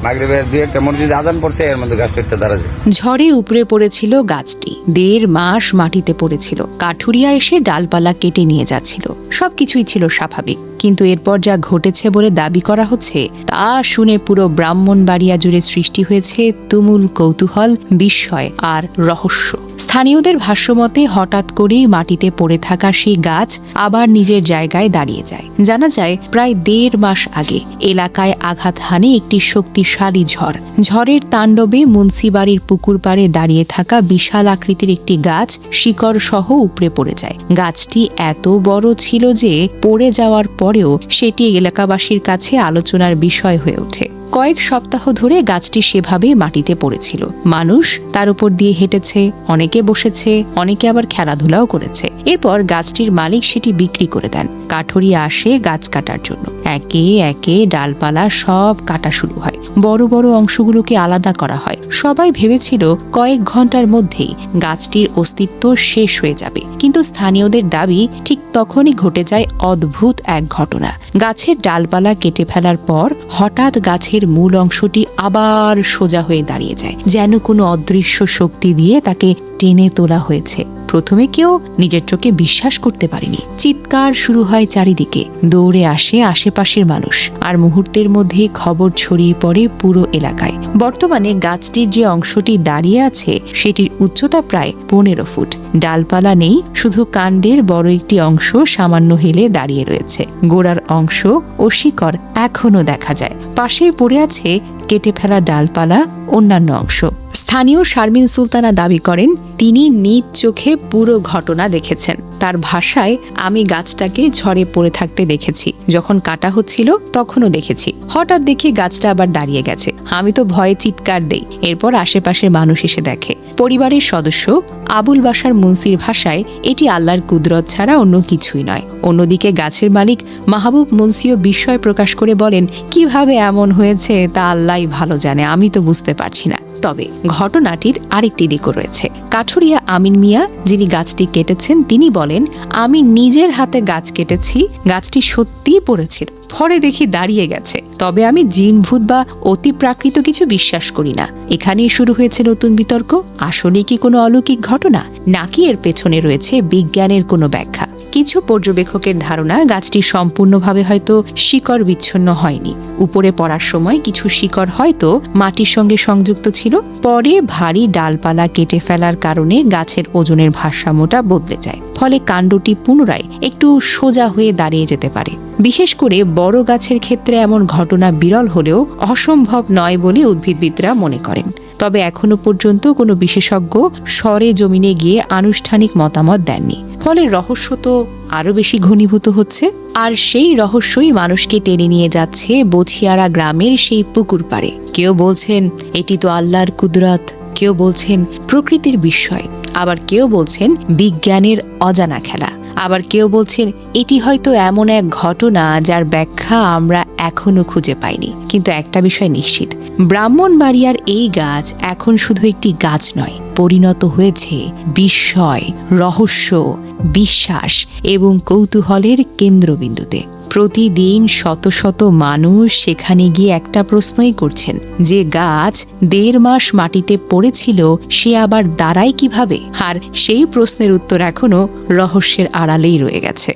মাগরিবের 2-1টা মসজিদে আজান পড়ছে, এর মধ্যে গাছটা একটা দাঁড়া যায়। ঝড়ে উপড়ে পড়েছিল গাছটি, 1.5 মাস মাটিতে পড়েছিল। কাঠুরিয়া এসে ডালপালা কেটে নিয়ে যাচ্ছিল। সবকিছুই ছিল স্বাভাবিক, কিন্তু এরপর যা ঘটেছে বলে দাবি করা হচ্ছে তা শুনে পুরো ব্রাহ্মণবাড়িয়া জুড়ে সৃষ্টি হয়েছে তুমুল কৌতূহল, বিস্ময় আর রহস্য। স্থানীয়দের ভাষ্যমতে হঠাৎ করেই মাটিতে পড়ে থাকা সেই গাছ আবার নিজের জায়গায় দাঁড়িয়ে যায়। জানা যায় প্রায় 1.5 মাস আগে এলাকায় আঘাত হানে একটি শক্তিশালী ঝড়। ঝড়ের তাণ্ডবে মুন্সিবাড়ির পুকুর পাড়ে দাঁড়িয়ে থাকা বিশাল আকৃতির একটি গাছ শিকড় সহ উপড়ে পড়ে যায়। গাছটি এত বড় ছিল যে পড়ে যাওয়ার পরেও সেটি এলাকাবাসীর কাছে আলোচনার বিষয় হয়ে ওঠে। কয়েক সপ্তাহ ধরে গাছটি সেভাবে মাটিতে পড়েছিল। মানুষ তার উপর দিয়ে হেঁটেছে, অনেকে বসেছে, অনেকে আবার খেলাধুলাও করেছে। এরপর গাছটির মালিক সেটি বিক্রি করে দেন। কাঠুরিয়া আসে গাছ কাটার জন্য। একে একে ডালপালা সব কাটা শুরু হয়। বড় বড় অংশগুলোকে আলাদা করা হয়। সবাই ভেবেছিল কয়েক ঘন্টার মধ্যেই গাছটির অস্তিত্ব শেষ হয়ে যাবে, কিন্তু স্থানীয়দের দাবি ঠিক তখনই ঘটে যায় অদ্ভুত এক ঘটনা। গাছের ডালপালা কেটে ফেলার পর হঠাৎ গাছের মূল অংশটি আবার সোজা হয়ে দাঁড়িয়ে যায়, যেন কোনো অদৃশ্য শক্তি দিয়ে তাকে টেনে তোলা হয়েছে। প্রথমে কেউ নিজের চোখে বিশ্বাস করতে পারেনি। চিৎকার শুরু হয় চারিদিকে, দৌড়ে আসে আশেপাশের মানুষ, আর মুহূর্তের মধ্যে খবর ছড়িয়ে পড়ে পুরো এলাকায়। বর্তমানে গাছটির যে অংশটি দাঁড়িয়ে আছে সেটির উচ্চতা প্রায় 15 ফুট। ডালপালা নেই, শুধু কাণ্ডের বড় একটি অংশ সামান্য হেলে দাঁড়িয়ে রয়েছে। গোড়ার অংশ ও শিকড় এখনো দেখা যায়। পাশেই পড়ে আছে কেটে ফেলা ডালপালা, অন্যান্য অংশ। স্থানীয় শারমিন সুলতানা দাবি করেন তিনি নিজ চোখে পুরো ঘটনা দেখেছেন। তার ভাষায়, আমি গাছটাকে ঝড়ে পড়ে থাকতে দেখেছি, যখন কাটা হচ্ছিল তখনও দেখেছি। হঠাৎ দেখি গাছটা আবার দাঁড়িয়ে গেছে। আমি তো ভয়ে চিৎকার দেই। এরপর আশেপাশের মানুষ এসে দেখে। পরিবারের সদস্য আবুল বাশার মুন্সির ভাষায়, এটি আল্লাহর কুদরত ছাড়া অন্য কিছুই নয়। অন্যদিকে গাছের মালিক মাহবুব মুন্সিও বিস্ময় প্রকাশ করে বলেন, কিভাবে এমন হয়েছে তা আল্লাহই ভালো জানে, আমি তো বুঝতে পারছি না। তবে ঘটনাটির আরেকটি দিকও রয়েছে। কাঠুরিয়া আমিন মিয়া, যিনি গাছটি কেটেছেন, তিনি বলেন, আমি নিজের হাতে গাছ কেটেছি, গাছটি সত্যিই পড়েছিল, পরে দেখি দাঁড়িয়ে গেছে। তবে আমি জিন ভূত বা অতি প্রাকৃত কিছু বিশ্বাস করি না। এখানেই শুরু হয়েছে নতুন বিতর্ক। আসলে কি কোনো অলৌকিক ঘটনা, নাকি এর পেছনে রয়েছে বিজ্ঞানের কোনো ব্যাখ্যা? কিছু পর্যবেক্ষকের ধারণা গাছটি সম্পূর্ণভাবে হয়তো শিকড় বিচ্ছিন্ন হয়নি। উপরে পড়ার সময় কিছু শিকড় হয়তো মাটির সঙ্গে সংযুক্ত ছিল। পরে ভারী ডালপালা কেটে ফেলার কারণে গাছের ওজনের ভারসাম্যটা বদলে যায়। ফলে কাণ্ডটি পুনরায় একটু সোজা হয়ে দাঁড়িয়ে যেতে পারে। বিশেষ করে বড় গাছের ক্ষেত্রে এমন ঘটনা বিরল হলেও অসম্ভব নয় বলে উদ্ভিদবিদরা মনে করেন। তবে এখনো পর্যন্ত কোনো বিশেষজ্ঞ সরেজমিনে গিয়ে আনুষ্ঠানিক মতামত দেননি। ফলে রহস্য তো আরো বেশি ঘনীভূত হচ্ছে। আর সেই রহস্যই মানুষকে টেনে নিয়ে যাচ্ছে বছিয়ারা গ্রামের সেই পুকুর পাড়ে। কেউ বলছেন এটি তো আল্লাহর কুদরত, কেউ বলছেন প্রকৃতির বিস্ময়, আবার কেউ বলছেন বিজ্ঞানের অজানা খেলা, আবার কেউ বলছেন এটি হয়তো এমন এক ঘটনা যার ব্যাখ্যা আমরা এখনো খুঁজে পাইনি। কিন্তু একটা বিষয় নিশ্চিত, ব্রাহ্মণবাড়িয়ার এই গাছ এখন শুধু একটি গাছ নয়, পরিণত হয়েছে বিস্ময়, রহস্য, বিশ্বাস এবং কৌতূহলের কেন্দ্রবিন্দুতে। প্রতিদিন শত শত মানুষ সেখানে গিয়ে একটা প্রশ্নই করছেন, যে গাছ 1.5 মাস মাটিতে পড়েছিল সে আবার দাঁড়ায় কিভাবে? আর সেই প্রশ্নের উত্তর এখনো রহস্যের আড়ালেই রয়ে গেছে।